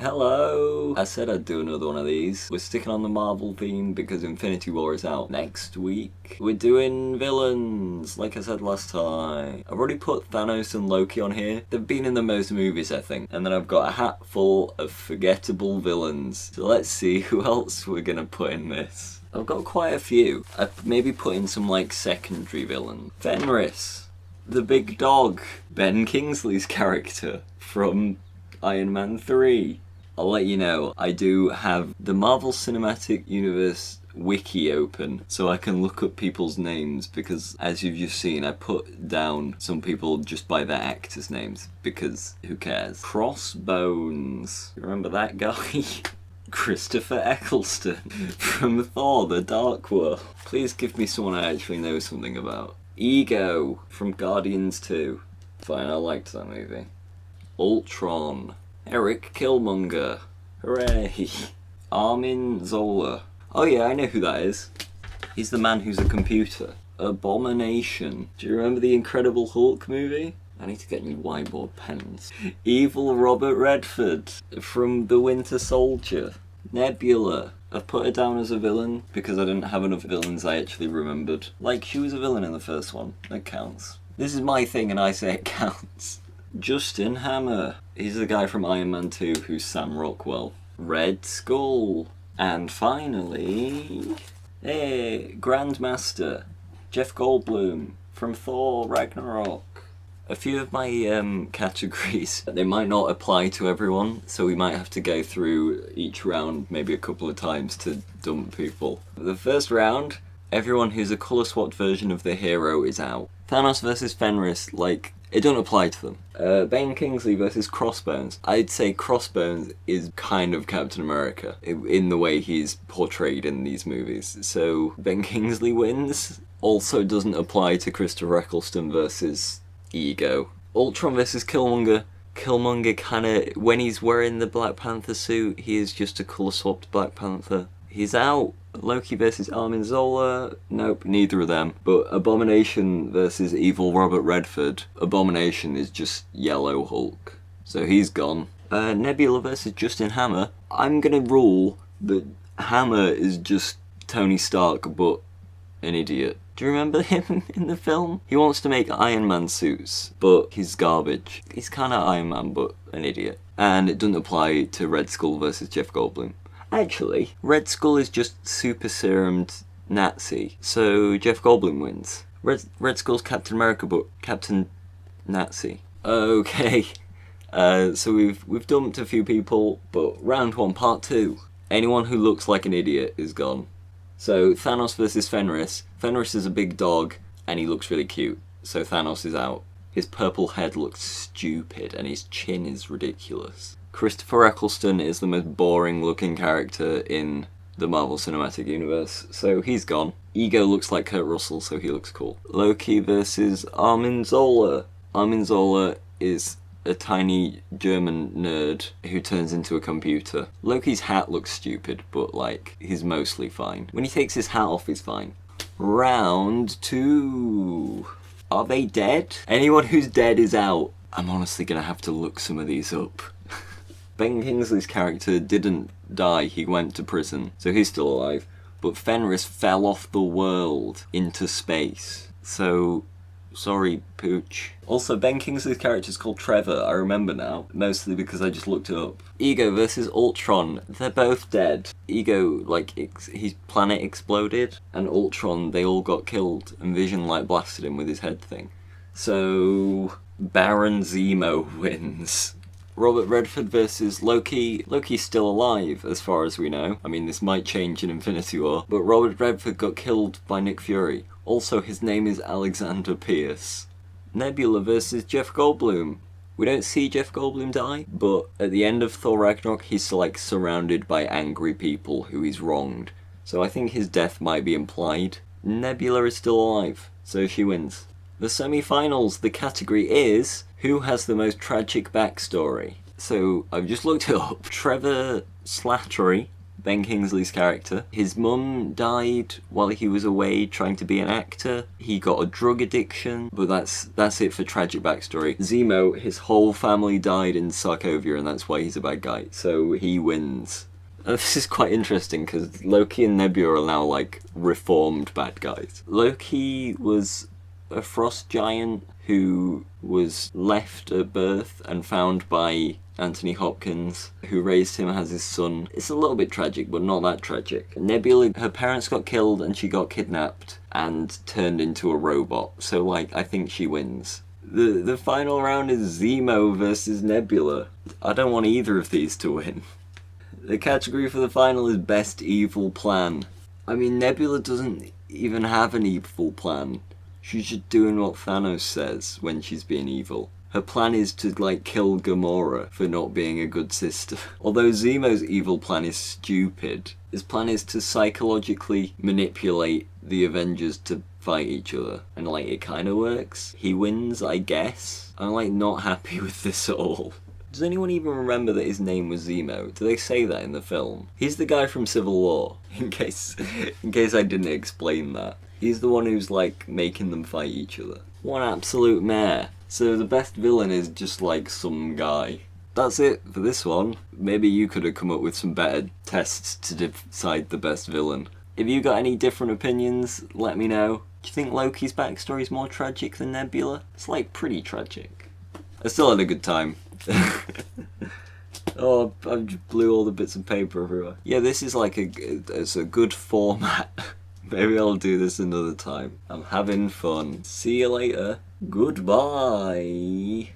Hello! I said I'd do another one of these. We're sticking on the Marvel theme because Infinity War is out next week. We're doing villains, like I said last time. I've already put Thanos and Loki on here. They've been in the most movies, I think. And then I've got a hat full of forgettable villains. So let's see who else we're gonna put in this. I've got quite a few. I've maybe put in some like secondary villains. Fenris, the big dog. Ben Kingsley's character from Iron Man 3. I'll let you know, I do have the Marvel Cinematic Universe wiki open so I can look up people's names because, as you've just seen, I put down some people just by their actors' names because who cares? Crossbones. Remember that guy? Christopher Eccleston from Thor: The Dark World. Please give me someone I actually know something about. Ego from Guardians 2. Fine, I liked that movie. Ultron. Eric Killmonger. Hooray. Armin Zola. Oh yeah, I know who that is. He's the man who's a computer. Abomination. Do you remember the Incredible Hulk movie? I need to get new whiteboard pens. Evil Robert Redford from The Winter Soldier. Nebula. I've put her down as a villain because I didn't have enough villains I actually remembered. Like, she was a villain in the first one. That counts. This is my thing and I say it counts. Justin Hammer. He's the guy from Iron Man 2 who's Sam Rockwell. Red Skull. And finally... hey, Grandmaster. Jeff Goldblum from Thor Ragnarok. A few of my categories, they might not apply to everyone, so we might have to go through each round maybe a couple of times to dump people. The first round, everyone who's a colour swapped version of the hero is out. Thanos versus Fenris, like, it don't apply to them. Ben Kingsley versus Crossbones. I'd say Crossbones is kind of Captain America in the way he's portrayed in these movies. So Ben Kingsley wins. Also doesn't apply to Christopher Eccleston versus Ego. Ultron versus Killmonger. Killmonger kinda, when he's wearing the Black Panther suit, he is just a colour swapped Black Panther. He's out. Loki versus Armin Zola. Nope, neither of them. But Abomination versus Evil Robert Redford. Abomination is just Yellow Hulk. So he's gone. Nebula versus Justin Hammer. I'm gonna rule that Hammer is just Tony Stark, but an idiot. Do you remember him in the film? He wants to make Iron Man suits, but he's garbage. He's kinda Iron Man, but an idiot. And it doesn't apply to Red Skull versus Jeff Goldblum. Actually, Red Skull is just super serumed Nazi, so Jeff Goldblum wins. Red Skull's Captain America, but Captain Nazi. Okay, so we've dumped a few people, but round one, part two. Anyone who looks like an idiot is gone. So Thanos versus Fenris. Fenris is a big dog, and he looks really cute, so Thanos is out. His purple head looks stupid, and his chin is ridiculous. Christopher Eccleston is the most boring looking character in the Marvel Cinematic Universe, so he's gone. Ego looks like Kurt Russell, so he looks cool. Loki versus Armin Zola. Armin Zola is a tiny German nerd who turns into a computer. Loki's hat looks stupid, but like, he's mostly fine. When he takes his hat off, he's fine. Round two. Are they dead? Anyone who's dead is out. I'm honestly gonna have to look some of these up. Ben Kingsley's character didn't die, he went to prison, so he's still alive. But Fenris fell off the world into space. So, sorry, Pooch. Also, Ben Kingsley's character is called Trevor, I remember now, mostly because I just looked it up. Ego versus Ultron, they're both dead. Ego, like, his planet exploded, and Ultron, they all got killed, and Vision, like, blasted him with his head thing. So, Baron Zemo wins. Robert Redford versus Loki. Loki's still alive, as far as we know. I mean, this might change in Infinity War. But Robert Redford got killed by Nick Fury. Also, his name is Alexander Pierce. Nebula versus Jeff Goldblum. We don't see Jeff Goldblum die, but at the end of Thor Ragnarok, he's like surrounded by angry people who he's wronged. So I think his death might be implied. Nebula is still alive, so she wins. The semi-finals, the category is... who has the most tragic backstory? So, I've just looked it up. Trevor Slattery Ben Kingsley's character. His mum died while he was away trying to be an actor. He got a drug addiction, but that's it for tragic backstory. Zemo, his whole family died in Sokovia, and that's why he's a bad guy, so he wins. This is quite interesting because Loki and Nebula are now like reformed bad guys. Loki was a frost giant who was left at birth and found by Anthony Hopkins, who raised him as his son. It's a little bit tragic, but not that tragic. Nebula, her parents got killed and she got kidnapped and turned into a robot, so like, I think she wins. The final round is Zemo versus Nebula. I don't want either of these to win. The category for the final is Best Evil Plan. I mean, Nebula doesn't even have an evil plan. She's just doing what Thanos says when she's being evil. Her plan is to, like, kill Gamora for not being a good sister. Although Zemo's evil plan is stupid. His plan is to psychologically manipulate the Avengers to fight each other. And, like, it kind of works. He wins, I guess. I'm, like, not happy with this at all. Does anyone even remember that his name was Zemo? Do they say that in the film? He's the guy from Civil War, in case I didn't explain that. He's the one who's, like, making them fight each other. What an absolute mare. So the best villain is just, like, some guy. That's it for this one. Maybe you could have come up with some better tests to decide the best villain. If you got any different opinions, let me know. Do you think Loki's backstory is more tragic than Nebula? It's, like, pretty tragic. I still had a good time. Oh, I just blew all the bits of paper everywhere. Yeah, this is like it's a good format. Maybe I'll do this another time. I'm having fun. See you later. Goodbye.